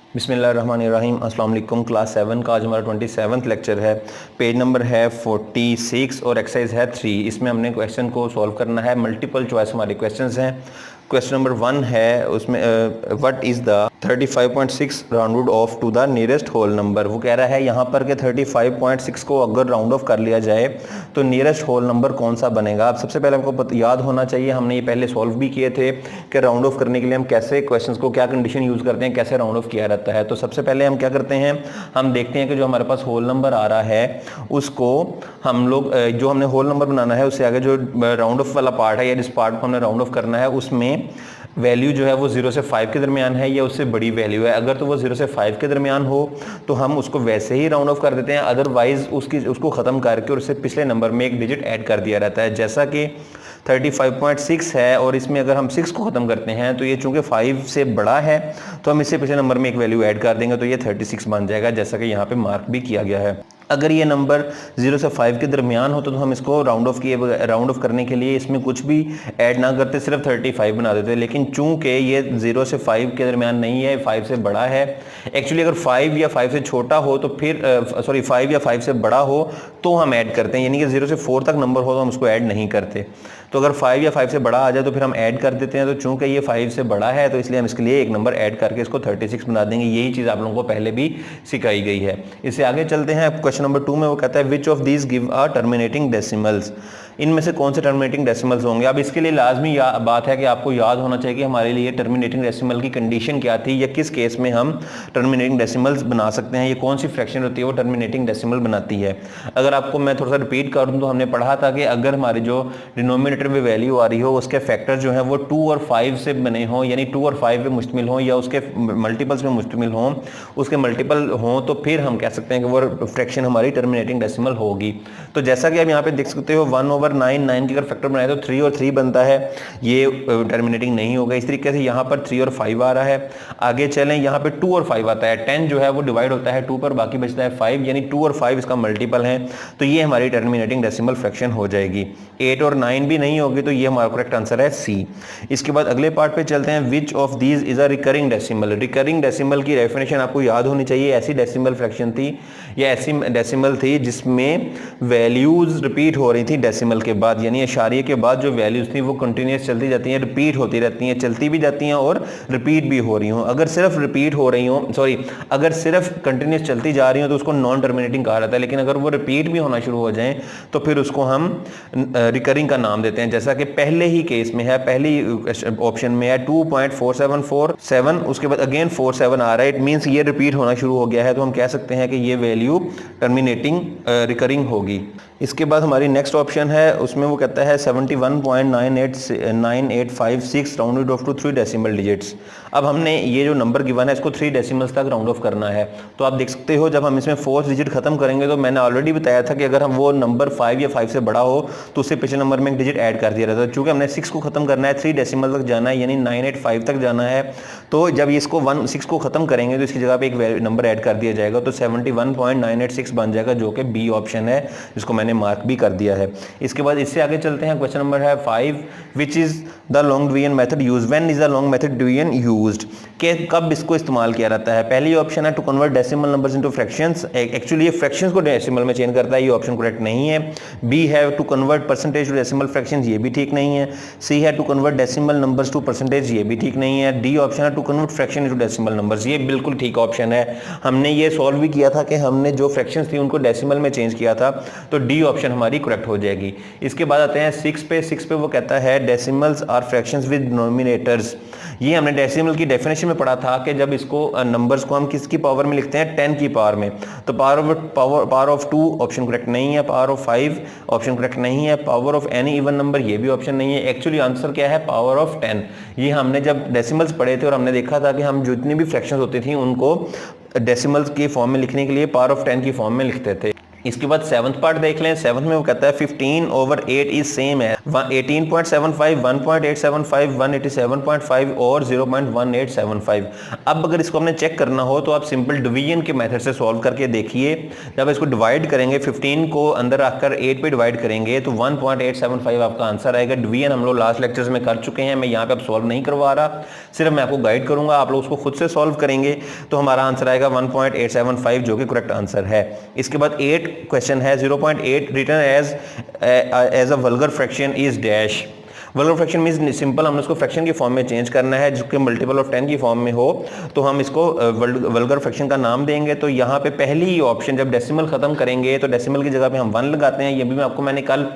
बिस्मिल्लाहिर्रहमानिर्रहीम। अस्सलाम वालेकुम। क्लास 7 का आज हमारा 27वां लेक्चर है। पेज नंबर है 46 और एक्सरसाइज है 3। इसमें हमने क्वेश्चन को सॉल्व करना है। मल्टीपल चॉइस हमारे क्वेश्चंस हैं। क्वेश्चन नंबर 1 है, उसमें what is the 35.6 round off to the nearest whole number. वो कह रहा है यहाँ पर कि 35.6 को अगर राउंड ऑफ कर लिया जाए तो नियरेस्ट होल नंबर कौन सा बनेगा। अब सबसे पहले हमको याद होना चाहिए, हमने ये पहले सॉल्व भी किए थे कि राउंड ऑफ करने के लिए हम कैसे क्वेश्चंस को क्या कंडीशन यूज़ करते हैं, कैसे राउंड ऑफ किया रहता है। तो सबसे पहले हम क्या करते हैं, हम देखते हैं कि जो हमारे पास होल नंबर आ रहा है उसको हम लोग जो हमने होल नंबर बनाना है उससे आगे जो राउंड ऑफ वाला पार्ट है या जिस पार्ट को हमने राउंड ऑफ करना है उसमें वैल्यू जो है वो 0 से 5 के दरमियान है या उससे बड़ी वैल्यू है। अगर तो वो 0 से 5 के दरमियान हो तो हम उसको वैसे ही राउंड ऑफ कर देते हैं, अदरवाइज उसको ख़त्म करके और उससे पिछले नंबर में एक डिजिट ऐड कर दिया रहता है। जैसा कि 35.6 है और इसमें अगर हम 6 को ख़त्म करते हैं तो ये चूंकि 5 से बड़ा है तो हम इससे पिछले नंबर में एक वैल्यू ऐड कर देंगे तो ये 36 बन जाएगा, जैसा कि यहाँ पे मार्क भी किया गया है। अगर ये नंबर 0 से 5 के दरमियान हो तो हम इसको राउंड ऑफ करने के लिए इसमें कुछ भी ऐड ना करते, सिर्फ 35 बना देते। लेकिन चूंकि ये 0 से 5 के दरमियान नहीं है, 5 से बड़ा है। एक्चुअली अगर 5 या 5 से छोटा हो तो फिर 5 या 5 से बड़ा हो तो हम ऐड करते हैं, यानी कि 0 से 4 तक नंबर हो तो हम उसको ऐड नहीं करते। तो अगर 5 या 5 से बड़ा आ जाए तो फिर हम ऐड कर देते हैं। तो चूंकि ये 5 से बड़ा है तो इसलिए हम इसके लिए एक नंबर ऐड करके इसको 36 बना देंगे। यही चीज़ आप लोगों को पहले भी सिखाई गई है। इससे आगे चलते हैं। क्वेश्चन नंबर 2 में वो कहता है which of these give a terminating decimals. इनमें से कौन से टर्मिनेटिंग डेसिमल्स होंगे। अब इसके लिए लाजमी बात है कि आपको याद होना चाहिए कि हमारे लिए टर्मिनेटिंग डेसिमल की कंडीशन क्या थी या किस केस में हम टर्मिनेटिंग डेसिमल्स बना सकते हैं, ये कौन सी फ्रैक्शन होती है वो टर्मिनेटिंग डेसिमल बनाती है। अगर आपको मैं थोड़ा सा रिपीट कर दूं तो हमने पढ़ा था कि अगर हमारी जो डिनोमिनेटर में वैल्यू आ रही हो उसके फैक्टर जो है वो 2 और 5 से बने हों, यानी 2 और 5 पे मुश्तमिल हों या उसके मल्टीपल्स में मुश्तमिल हों, उसके मल्टीपल हों, तो फिर हम कह सकते हैं कि वो फ्रैक्शन हमारी टर्मिनेटिंग डेसिमल होगी। तो जैसा कि आप यहाँ पे देख सकते हो 1/9 9 की अगर फैक्टर बनाए तो 3 और 3 बनता है, ये टर्मिनेटिंग नहीं होगा। इस तरीके से यहाँ पर 3 और 5 आ रहा है। आगे चलें, यहाँ पे 2 और 5 आता है। 10 जो है वो डिवाइड होता है 2 पर, बाकी बचता है 5, यानी 2 और 5 इसका मल्टीपल है, तो ये हमारी टर्मिनेटिंग डेसिमल फ्रैक्शन हो जाएगी। 8 और 9 भी नहीं होगी, तो ये हमारा करेक्ट आंसर है सी। इसके बाद अगले पार्ट पे चलते हैं। Which of these is a recurring decimal. Recurring decimal की डेफिनेशन आपको याद होनी चाहिए। ऐसी डेसिमल फ्रैक्शन थी या ऐसी डेसिमल थी जिसमें वैल्यूज रिपीट हो रही थी डेसिमल के बाद, यानी इशारिये के बाद जो वैल्यूज थी वो कंटिन्यूस चलती जाती हैं, रिपीट होती रहती हैं, चलती भी जाती हैं और रिपीट भी हो रही हों। अगर सिर्फ रिपीट हो रही हो, अगर सिर्फ कंटिन्यूस चलती जा रही हो तो उसको नॉन टर्मिनेटिंग कहा जाता है। लेकिन अगर वो रिपीट भी होना शुरू हो जाए तो फिर उसको हम रिकरिंग का नाम देते हैं, जैसा कि पहले ही केस में है। पहली ऑप्शन में है 2.4747, उसके बाद अगेन 47 आ रहा है, इट मीन्स ये रिपीट होना शुरू हो गया है, तो हम कह सकते हैं कि ये वैल्यू टर्मिनेटिंग रिकरिंग होगी। इसके बाद हमारी नेक्स्ट ऑप्शन है, उसमें वो कहता है 71.9856 rounded off to 3 decimal digits. अब हमने ये जो नंबर गिवन है इसको 3 डेसिमल्स तक राउंड ऑफ करना है। तो आप देख सकते हो जब हम इसमें 4th डिजिट खत्म करेंगे तो मैंने ऑलरेडी बताया था कि अगर हम वो नंबर 5 या 5 से बड़ा हो तो उससे पिछले नंबर में एक डिजिट ऐड कर दिया रहता है। चूंकि हमने 6 को खत्म करना है, 3 डेसिमल तक जाना है, यानी 985 तक जाना है, तो जब इसको 6 को खत्म करेंगे तो इसकी जगह पे एक नंबर ऐड कर दिया जाएगा, तो 71.986 बन जाएगा, जो कि बी ऑप्शन है, जिसको मैंने मार्क भी कर दिया है। इसके बाद इससे आगे चलते हैं। क्वेश्चन नंबर है 5, which is the long division method use. When is the long method division used, के कब इसको इस्तेमाल किया जाता है। पहली ऑप्शन है to convert decimal numbers into fractions. Actually ये फ्रैक्शंस को डेसिमल में चेंज करता है, ये ऑप्शन करेक्ट नहीं है। बी है to convert percentage to decimal fractions, ये भी ठीक नहीं है। सी है to convert decimal numbers to percentage, ये भी ठीक नहीं है। डी ऑप्शन है to convert fraction into decimal numbers, ये बिल्कुल ठीक ऑप्शन है। हमने ये सॉल्व भी किया था कि हमने जो फ्रैक्शंस थी उनको डेसिमल में चेंज किया था, तो डी ऑप्शन हमारी करेक्ट हो जाएगी। इसके बाद आते हैं 6 पे वो कहता है decimals are fractions with denominators. ये हमने डेसिमल की डेफिनेशन में पढ़ा था कि जब इसको नंबर्स को हम किसकी पावर में लिखते हैं, 10 की पावर में, तो पावर ऑफ 2 ऑप्शन करेक्ट नहीं है, पावर ऑफ 5 ऑप्शन करेक्ट नहीं है, power of any even number ये भी ऑप्शन नहीं है। एक्चुअली आंसर क्या है, पावर ऑफ 10। ये हमने जब डेसिमल्स पढ़े थे और हमने देखा था कि हम जितनी भी फ्रैक्शंस होती थी उनको डेसिमल्स के फॉर्म में लिखने के लिए पावर ऑफ 10 की फॉर्म में लिखते थे। इसके बाद सेवंथ पार्ट देख लें। सेवंथ में वो कहता है 15/8 इज सेम है 18.75, 1.875, 187.5 और 0.1875। अब अगर इसको हमने चेक करना हो तो आप सिंपल डिवीजन के मेथड से सॉल्व करके देखिए। जब इसको डिवाइड करेंगे 15 को अंदर रखकर 8 पे डिवाइड करेंगे तो 1.875 आपका आंसर आएगा। डिवीजन हम लोग लास्ट लेक्चर्स में कर चुके हैं, मैं यहाँ पे अब सॉल्व नहीं करवा रहा, सिर्फ मैं आपको गाइड करूंगा, आप लोग उसको खुद से सॉल्व करेंगे तो हमारा आंसर आएगा 1.875 जो कि करेक्ट आंसर है। इसके बाद 8 क्वेश्चन है 0.8 written as a vulgar fraction is dash. Vulgar fraction mean simple हमने उसको फ्रैक्शन की फॉर्म में चेंज करना है, जिसके मल्टीपल ऑफ 10 की फॉर्म में हो तो हम इसको वल्गर फ्रैक्शन का नाम देंगे। तो यहाँ पे पहली ही ऑप्शन जब डेसिमल खत्म करेंगे तो डेसिमल की जगह पे हम 1 लगाते हैं। ये भी मैंने कल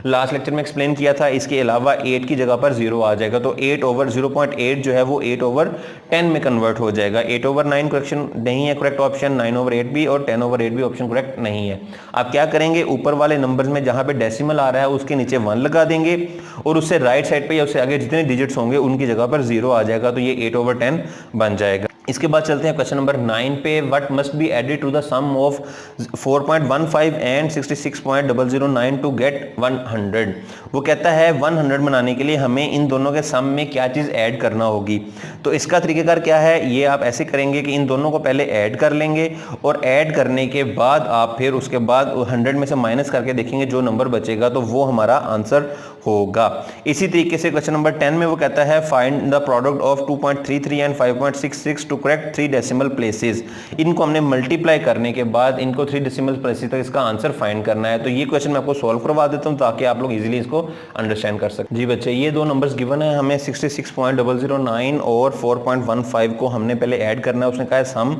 लास्ट लेक्चर में एक्सप्लेन किया था। इसके अलावा 8 की जगह पर 0 आ जाएगा तो 8/0.8 जो है वो 8/10 में कन्वर्ट हो जाएगा। 8/9 करेक्शन नहीं है करेक्ट ऑप्शन, 9/8 भी और 10/8 भी ऑप्शन करेक्ट नहीं है। आप क्या करेंगे, ऊपर वाले नंबर्स में जहां पे डेसिमल आ रहा है उसके नीचे 1 लगा देंगे और उससे राइट साइड पे या उससे आगे जितने डिजिट्स होंगे उनकी जगह पर 0 आ जाएगा तो ये 8/10 बन जाएगा। इसके बाद चलते हैं क्वेश्चन नंबर 9 पे। What must be added to the sum of 4.15 and 66.009 to get 100। वो कहता है 100 बनाने के लिए हमें इन दोनों के सम में क्या चीज़ ऐड करना होगी। तो इसका तरीकेकार क्या है, ये आप ऐसे करेंगे कि इन दोनों को पहले ऐड कर लेंगे और ऐड करने के बाद आप फिर उसके बाद 100 में से माइनस करके देखेंगे, जो नंबर बचेगा तो वो हमारा आंसर होगा। इसी तरीके से क्वेश्चन नंबर 10 में वो कहता है find the product of 2.33 and 5.66 to correct 3 decimal places. इनको हमने मल्टीप्लाई करने के बाद इनको 3 डेसिमल प्लेसेस तक इसका आंसर फाइंड करना है। तो ये क्वेश्चन मैं आपको सॉल्व करवा देता हूं ताकि आप लोग इजीली इसको अंडरस्टैंड कर सकें। जी बच्चे, ये दो नंबर्स गिवन है हमें 66.009 और 4.15 को हमने पहले ऐड करना है। उसने कहा है सम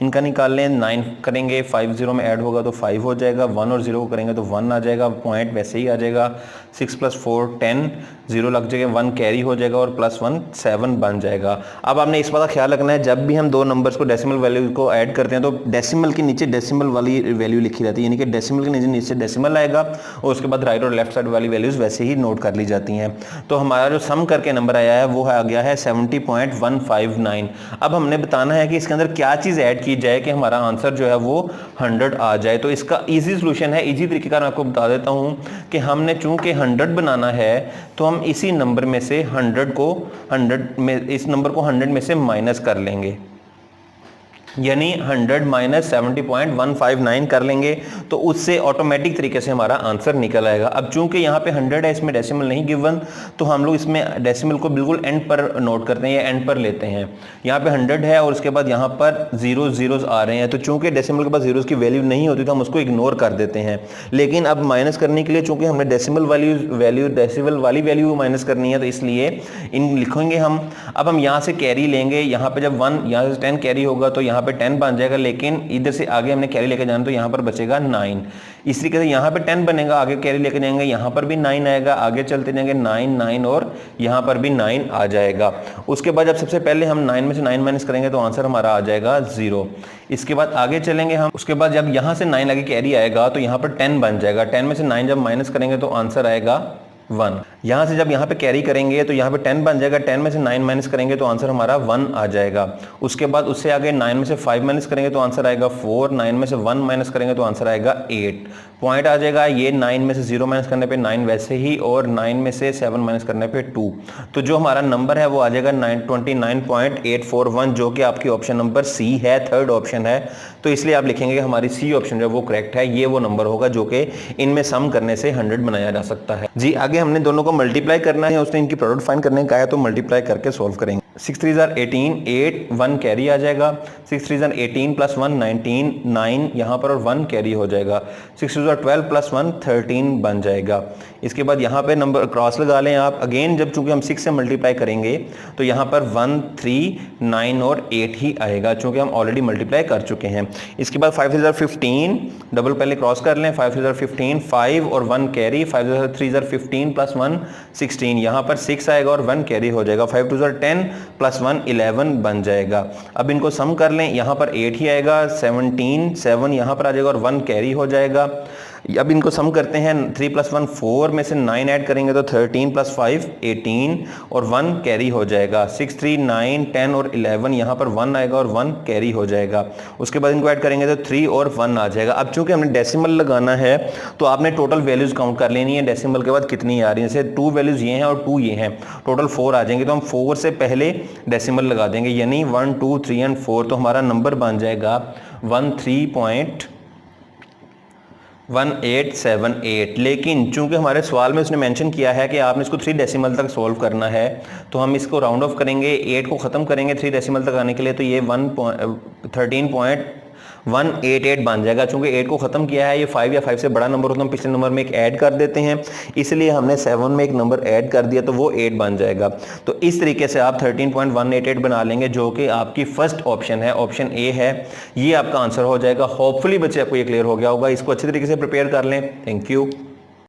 इनका निकाल लें। 9 करेंगे 5 0 में ऐड होगा तो 5 हो जाएगा, 1 और 0 को करेंगे तो 1 आ जाएगा, पॉइंट वैसे ही आ जाएगा। 6 + 4 10, 0 लग जाएगा, 1 कैरी हो जाएगा और +1 7 बन जाएगा। अब आपने इस बात का ख्याल रखना है, जब भी हम दो नंबर्स को डेसिमल वैल्यू को ऐड करते हैं तो डेसिमल के नीचे डेसिमल वाली वैल्यू लिखी रहती है, यानी कि डेसिमल के नीचे डेसिमल आएगा और उसके बाद राइट और लेफ्ट साइड वाली वैल्यूज वैसे ही नोट कर ली जाती हैं। तो हमारा जो सम करके नंबर आया है वो आ गया है 70.159। अब हमने बताना है कि इसके अंदर क्या चीज़ ऐड की जाए कि हमारा आंसर जो है वो 100 आ जाए। तो इसका ईजी सोल्यूशन है, ईजी तरीकेकार मैं आपको बता देता हूँ कि हमने चूंकि 100 बनाना है तो हम इसी नंबर में से 100 में से माइनस कर लेंगे, यानी 100 - 70.159 कर लेंगे तो उससे ऑटोमेटिक तरीके से हमारा आंसर निकल आएगा। अब चूंकि यहाँ पे 100 है, इसमें डेसिमल नहीं गिवन, तो हम लोग इसमें डेसिमल को बिल्कुल एंड पर नोट करते हैं या एंड पर लेते हैं। यहाँ पे 100 है और उसके बाद यहाँ पर जीरोज आ रहे हैं, तो चूंकि डेसिमल के पास जीरोज की वैल्यू नहीं होती तो हम उसको इग्नोर कर देते हैं। लेकिन अब माइनस करने के लिए चूंकि हमने डेसिमल वाली वैल्यू माइनस करनी है तो इसलिए इन लिखेंगे हम। अब हम यहाँ से कैरी लेंगे, यहाँ पे जब 1 यहाँ से 10 कैरी होगा तो यहाँ पे 10 बन जाएगा, लेकिन इधर से आगे हमने कैरी लेके जाना तो यहाँ पर बचेगा 9। इस तरीके से यहाँ पे 10 बनेगा, आगे कैरी लेके जाएंगे, यहाँ पर भी 9 आएगा, आगे चलते जाएंगे 9 9 और यहाँ पर भी 9 आ जाएगा। उसके बाद जब सबसे पहले हम 9 में से 9 माइनस करेंगे तो आंसर हमारा आ जाएगा 0। इसके बाद आगे चलेंगे हम, उसके बाद जब यहाँ से 9 आगे कैरी आएगा तो यहाँ पर 10 बन जाएगा। 10 में से 9 जब माइनस करेंगे तो आंसर आएगा 1। यहाँ से जब यहाँ पे कैरी करेंगे तो यहाँ पे 10 बन जाएगा, 10 में से 9 माइनस करेंगे तो आंसर हमारा 1 आ जाएगा। उसके बाद उससे आगे 9 में से 5 माइनस करेंगे तो आंसर आएगा 4, 9 में से 1 माइनस करेंगे तो आंसर आएगा 8, पॉइंट आ जाएगा। ये 9 में से 0 माइनस करने पे 9 वैसे ही, और 9 में से 7 माइनस करने पे 2, तो जो हमारा नंबर है वो आ जाएगा 29.841, जो कि आपकी ऑप्शन नंबर सी है, थर्ड ऑप्शन है। तो इसलिए आप लिखेंगे कि हमारी सी ऑप्शन जो है वो करेक्ट है, ये वो नंबर होगा जो कि इनमें सम करने से 100 बनाया जा सकता है। जी आगे हमने दोनों को मल्टीप्लाई करना है, उसने इनकी प्रोडक्ट फाइंड करने का है तो मल्टीप्लाई करके सॉल्व करेंगे। 6 3 = 18, 8 1 कैरी आ जाएगा। 6 3 = 18 + 1 19, 9 यहाँ पर और 1 कैरी हो जाएगा। 6 2 = 12 + 1 13 बन जाएगा। इसके बाद यहाँ पे नंबर क्रॉस लगा लें आप। अगेन जब चूंकि हम 6 से मल्टीप्लाई करेंगे तो यहाँ पर 1 3 9 और 8 ही आएगा, चूंकि हम ऑलरेडी मल्टीप्लाई कर चुके हैं। इसके बाद 5 3 = 15, डबल पहले क्रॉस कर लें। 5 3 = 15, 5 और 1 कैरी। 5 3 = 15 + 1 16, यहाँ पर 6 आएगा और 1 कैरी हो जाएगा। 5 2 = 10 + 1 11 बन जाएगा। अब इनको सम कर लें, यहाँ पर 8 ही आएगा। 17 7 यहाँ पर आ जाएगा और 1 कैरी हो जाएगा। अब इनको सम करते हैं, 3 + 1 4 में से 9 ऐड करेंगे तो 13 + 5 18 और 1 कैरी हो जाएगा। 6 3 9 10 और 11 यहाँ पर 1 आएगा और 1 कैरी हो जाएगा। उसके बाद इनको ऐड करेंगे तो 3 और 1 आ जाएगा। अब चूंकि हमने डेसिमल लगाना है तो आपने टोटल वैल्यूज काउंट कर लेनी है, डेसिमल के बाद कितनी आ रही है। जैसे 2 वैल्यूज ये हैं और 2 ये हैं, टोटल 4 आ जाएंगे। तो हम 4 से पहले डेसिमल लगा देंगे, यानी 1 2 3 एंड 4, तो हमारा नंबर बन जाएगा 13.1878। लेकिन चूंकि हमारे सवाल में उसने मेंशन किया है कि आपने इसको 3 डेसिमल तक सॉल्व करना है, तो हम इसको राउंड ऑफ करेंगे, 8 को ख़त्म करेंगे 3 डेसिमल तक आने के लिए, तो ये 13.188 बन जाएगा। चूंकि 8 को ख़त्म किया है, ये 5 या 5 से बड़ा नंबर होता है, हम पिछले नंबर में एक ऐड कर देते हैं, इसलिए हमने 7 में एक नंबर ऐड कर दिया तो वो 8 बन जाएगा। तो इस तरीके से आप 13.188 बना लेंगे, जो कि आपकी फर्स्ट ऑप्शन है, ऑप्शन ए है, ये आपका आंसर हो जाएगा। होपफुली बच्चे आपको ये क्लियर हो गया होगा। इसको अच्छे तरीके से प्रिपेयर कर लें। Thank you.